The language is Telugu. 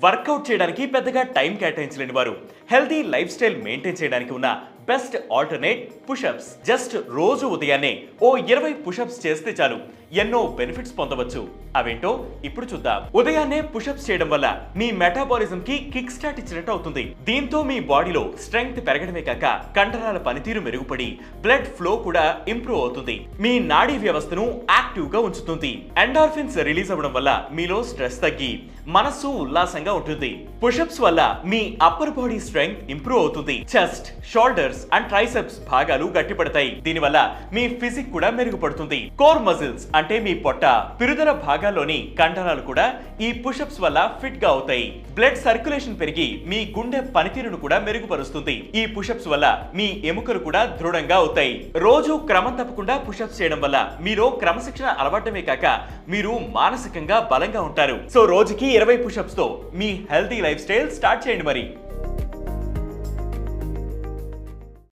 వర్కౌట్ చేయడానికి పెద్దగా టైం కేటాయించలేని వారు హెల్తీ లైఫ్ స్టైల్ మెయింటైన్ చేయడానికి ఉన్న బెస్ట్ ఆల్టర్నేట్ పుషప్స్. జస్ట్ రోజు ఉదయాన్నే ఓ 20 పుషప్స్ చేస్తే చాలు ఎన్నో బెనిఫిట్స్ పొందవచ్చు. అవేంటో ఇప్పుడు చూద్దాం. ఉదయాన్నే పుషప్స్ చేయడం వల్ల మీ మెటాబాలిజం కి కిక్ స్టార్ట్ ఇచ్చినట్టు అవుతుంది. దీంతో మీ బాడీలో స్ట్రెంగ్త్ పెరగడమే కాక కండరాల పనితీరు మెరుగుపడి బ్లడ్ ఫ్లో కూడా ఇంప్రూవ్ అవుతుంది. మీ నాడీ వ్యవస్థను యాక్టివ్ గా ఉంచుతుంది. ఎండార్ఫిన్స్ రిలీజ్ అవ్వడం వల్ల మీలో స్ట్రెస్ తగ్గి మనస్సు ఉల్లాసంగా ఉంటుంది. పుషప్స్ వల్ల మీ అప్పర్ బాడీ స్ట్రెంగ్త్ ఇంప్రూవ్ అవుతుంది. చెస్ట్, షోల్డర్స్ అండ్ ట్రైసెప్స్ భాగాలు గట్టిపడతాయి. దీనివల్ల మీ ఫిజిక్ కూడా మెరుగుపడుతుంది. కోర్ మజిల్స్ అంటే మీ పొట్ట, పిరుదల భాగాల్లోని కండరాలు కూడా ఈ పుషప్స్ వల్ల ఫిట్ గా అవుతాయి. బ్లడ్ సర్క్యులేషన్ పెరిగి మీ గుండె పనితీరును కూడా మెరుగుపరుస్తుంది. ఈ పుషప్స్ వల్ల మీ ఎముకలు కూడా దృఢంగా అవుతాయి. రోజు క్రమం తప్పకుండా పుషప్స్ చేయడం వల్ల మీలో క్రమశిక్షణ అలవాటమే కాక మీరు మానసికంగా బలంగా ఉంటారు. సో రోజుకి 20 పుషప్స్ తో మీ హెల్తీ లైఫ్ స్టైల్ స్టార్ట్ చేయండి మరి.